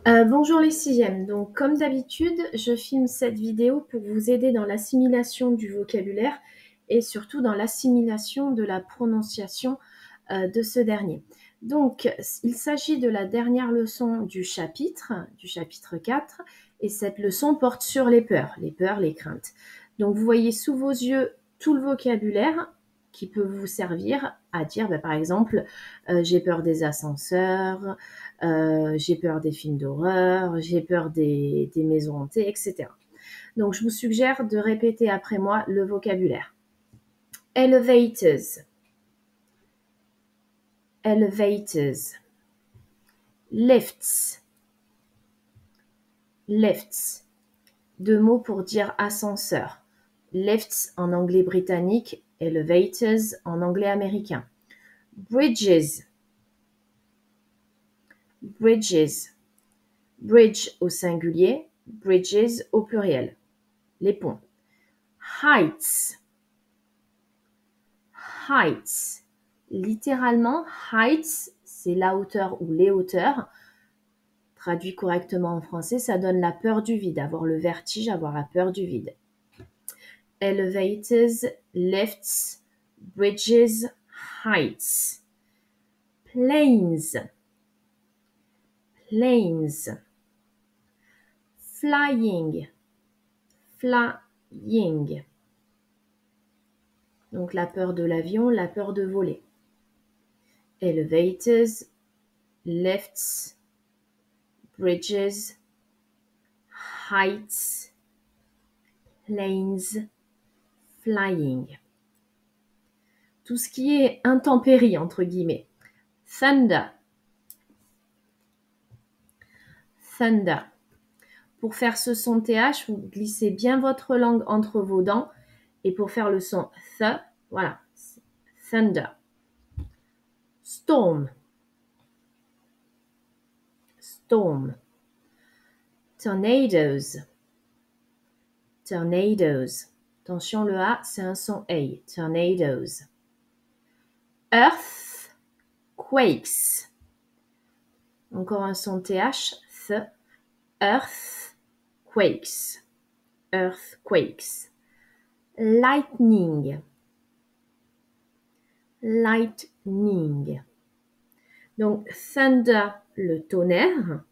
Bonjour les sixièmes. Donc, comme d'habitude, je filme cette vidéo pour vous aider dans l'assimilation du vocabulaire et surtout dans l'assimilation de la prononciation de ce dernier. Donc, il s'agit de la dernière leçon du chapitre 4, et cette leçon porte sur les peurs, les craintes. Donc, vous voyez sous vos yeux tout le vocabulaire qui peut vous servir à dire, par exemple, j'ai peur des ascenseurs, j'ai peur des films d'horreur, j'ai peur des maisons hantées, etc. Donc, je vous suggère de répéter après moi le vocabulaire. Elevators, elevators. Lifts, lifts. Deux mots pour dire ascenseur. Lifts en anglais britannique, elevators en anglais américain. Bridges, bridges. Bridge au singulier, bridges au pluriel. Les ponts. Heights, heights. Littéralement, heights, c'est la hauteur ou les hauteurs. Traduit correctement en français, ça donne la peur du vide, avoir le vertige, avoir la peur du vide. Elevators, lifts, bridges, heights. Planes, planes. Flying, flying. Donc la peur de l'avion, la peur de voler. Elevators, lifts, bridges, heights, planes, flying. Tout ce qui est intempérie, entre guillemets. Thunder, thunder. Pour faire ce son TH, vous glissez bien votre langue entre vos dents. Et pour faire le son th, voilà, thunder. Storm, storm. Tornadoes, tornadoes. Attention, le A, c'est un son A. Tornadoes. Earthquakes. Encore un son TH, th. Earthquakes, earthquakes. Lightning, lightning. Donc, thunder, le tonnerre.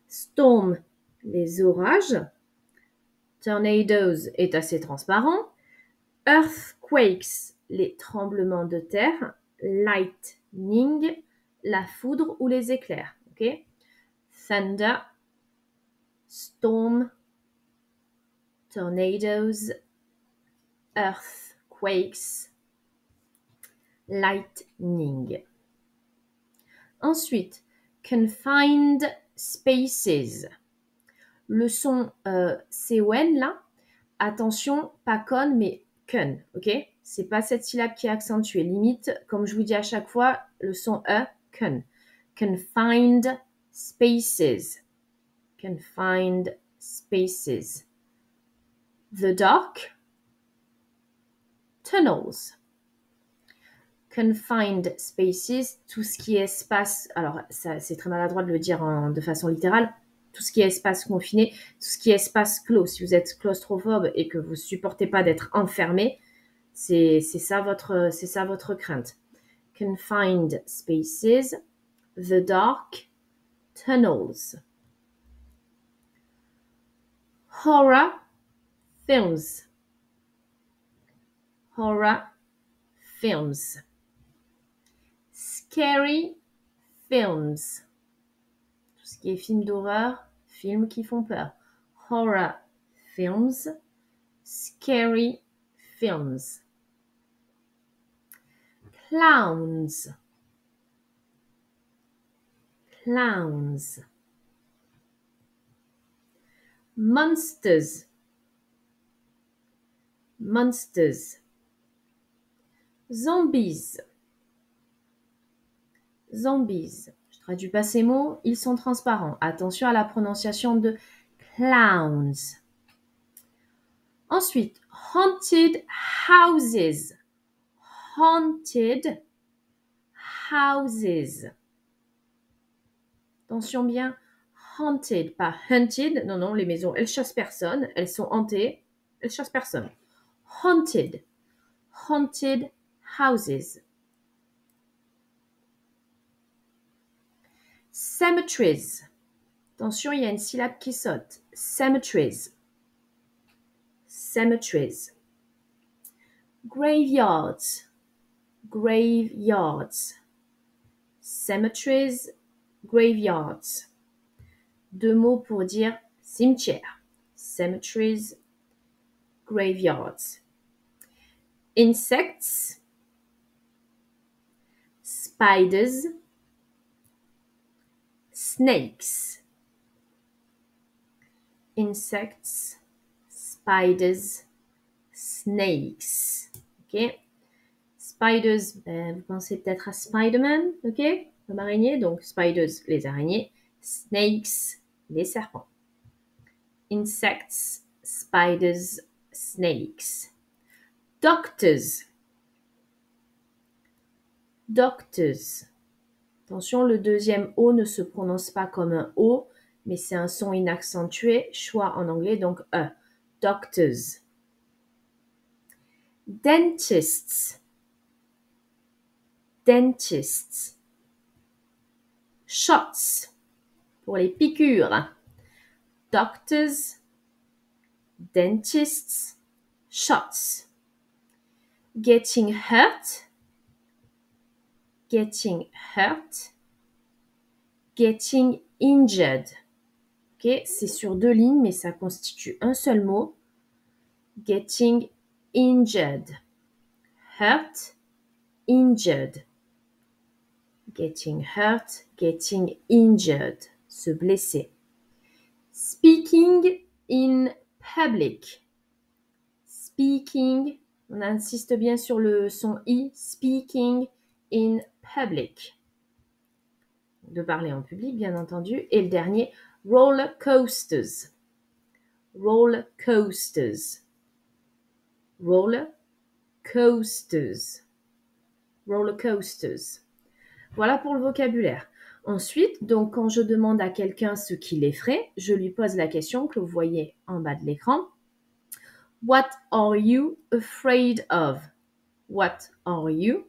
Storm, les orages. Tornadoes est assez transparent. Earthquakes, les tremblements de terre. Lightning, la foudre ou les éclairs. Okay? Thunder, storm, tornadoes, earthquakes, lightning. Ensuite, confined spaces. Le son CON là, attention, pas con mais con, ok? C'est pas cette syllabe qui est accentuée. Limite, comme je vous dis à chaque fois, le son E, con. Confined spaces. Confined spaces. The dark. Tunnels. Confined spaces, tout ce qui est espace, alors ça, c'est très maladroit de le dire de façon littérale, tout ce qui est espace confiné, tout ce qui est espace clos. Si vous êtes claustrophobe et que vous ne supportez pas d'être enfermé, c'est ça votre crainte. Confined spaces, the dark, tunnels. Horror films. Horror films. Scary films. Tout ce qui est films d'horreur, films qui font peur. Horror films, scary films. Clowns, clowns. Monsters, monsters. Zombies, zombies. Je traduis pas ces mots, ils sont transparents. Attention à la prononciation de clowns. Ensuite, haunted houses. Haunted houses. Attention bien, haunted, pas hunted. Non, non, les maisons, elles chassent personne. Elles sont hantées. Elles chassent personne. Haunted. Haunted houses. Cemeteries. Attention, il y a une syllabe qui saute. Cemeteries. Cemeteries. Graveyards. Graveyards. Cemeteries. Graveyards. Deux mots pour dire cimetière. Cemeteries. Graveyards. Insects. Spiders. Snakes. Insects, spiders, snakes. Ok. Spiders, vous pensez peut-être à Spider-Man, ok, l'homme araignée. Donc spiders, les araignées. Snakes, les serpents. Insects, spiders, snakes. Doctors. Doctors. Attention, le deuxième O ne se prononce pas comme un O, mais c'est un son inaccentué, choix en anglais, donc E. Doctors. Dentists. Dentists. Shots, pour les piqûres. Doctors, dentists, shots. Getting hurt. Getting hurt. Getting injured. Ok, c'est sur deux lignes, mais ça constitue un seul mot. Getting injured. Hurt, injured. Getting hurt, getting injured. Se blesser. Speaking in public. Speaking, on insiste bien sur le son I. Speaking in public. De parler en public, bien entendu. Et le dernier, roller coasters. Roller coasters. Roller coasters. Roller coasters. Voilà pour le vocabulaire. Ensuite, donc, quand je demande à quelqu'un ce qui l'effraie, je lui pose la question que vous voyez en bas de l'écran. What are you afraid of? What are you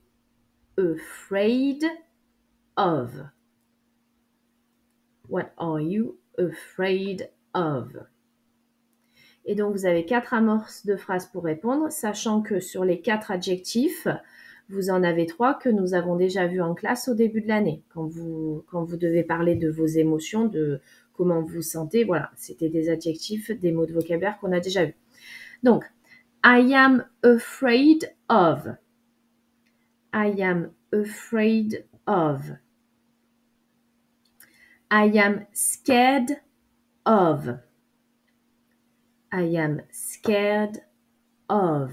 afraid of? What are you afraid of? Et donc, vous avez 4 amorces de phrases pour répondre, sachant que sur les 4 adjectifs, vous en avez 3 que nous avons déjà vus en classe au début de l'année. Quand vous devez parler de vos émotions, de comment vous vous sentez, voilà, c'était des adjectifs, des mots de vocabulaire qu'on a déjà vus. Donc, I am afraid of. I am afraid of. I am scared of. I am scared of.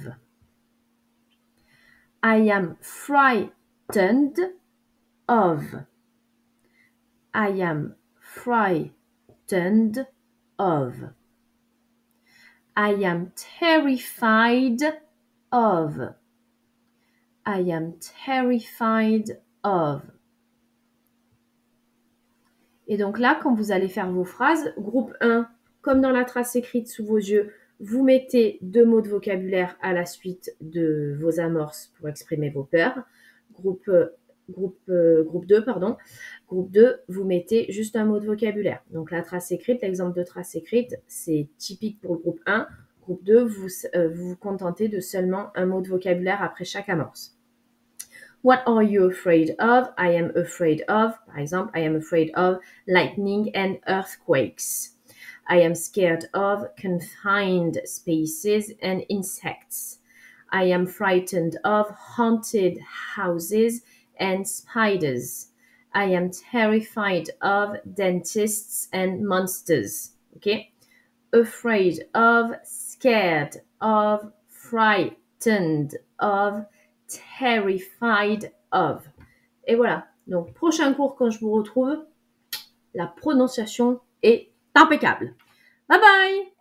I am frightened of. I am frightened of. I am terrified of. I am terrified of. Et donc là, quand vous allez faire vos phrases, groupe 1, comme dans la trace écrite sous vos yeux, vous mettez 2 mots de vocabulaire à la suite de vos amorces pour exprimer vos peurs. Groupe 2, pardon. Groupe 2, vous mettez juste un mot de vocabulaire. Donc la trace écrite, l'exemple de trace écrite, c'est typique pour le groupe 1. Groupe 2, vous vous contentez de seulement un mot de vocabulaire après chaque amorce. What are you afraid of? I am afraid of, par exemple, I am afraid of lightning and earthquakes. I am scared of confined spaces and insects. I am frightened of haunted houses and spiders. I am terrified of dentists and monsters. Okay? Afraid of, scared of, frightened of, terrified of. Et voilà. Donc, prochain cours, quand je vous retrouve, la prononciation est impeccable. Bye bye!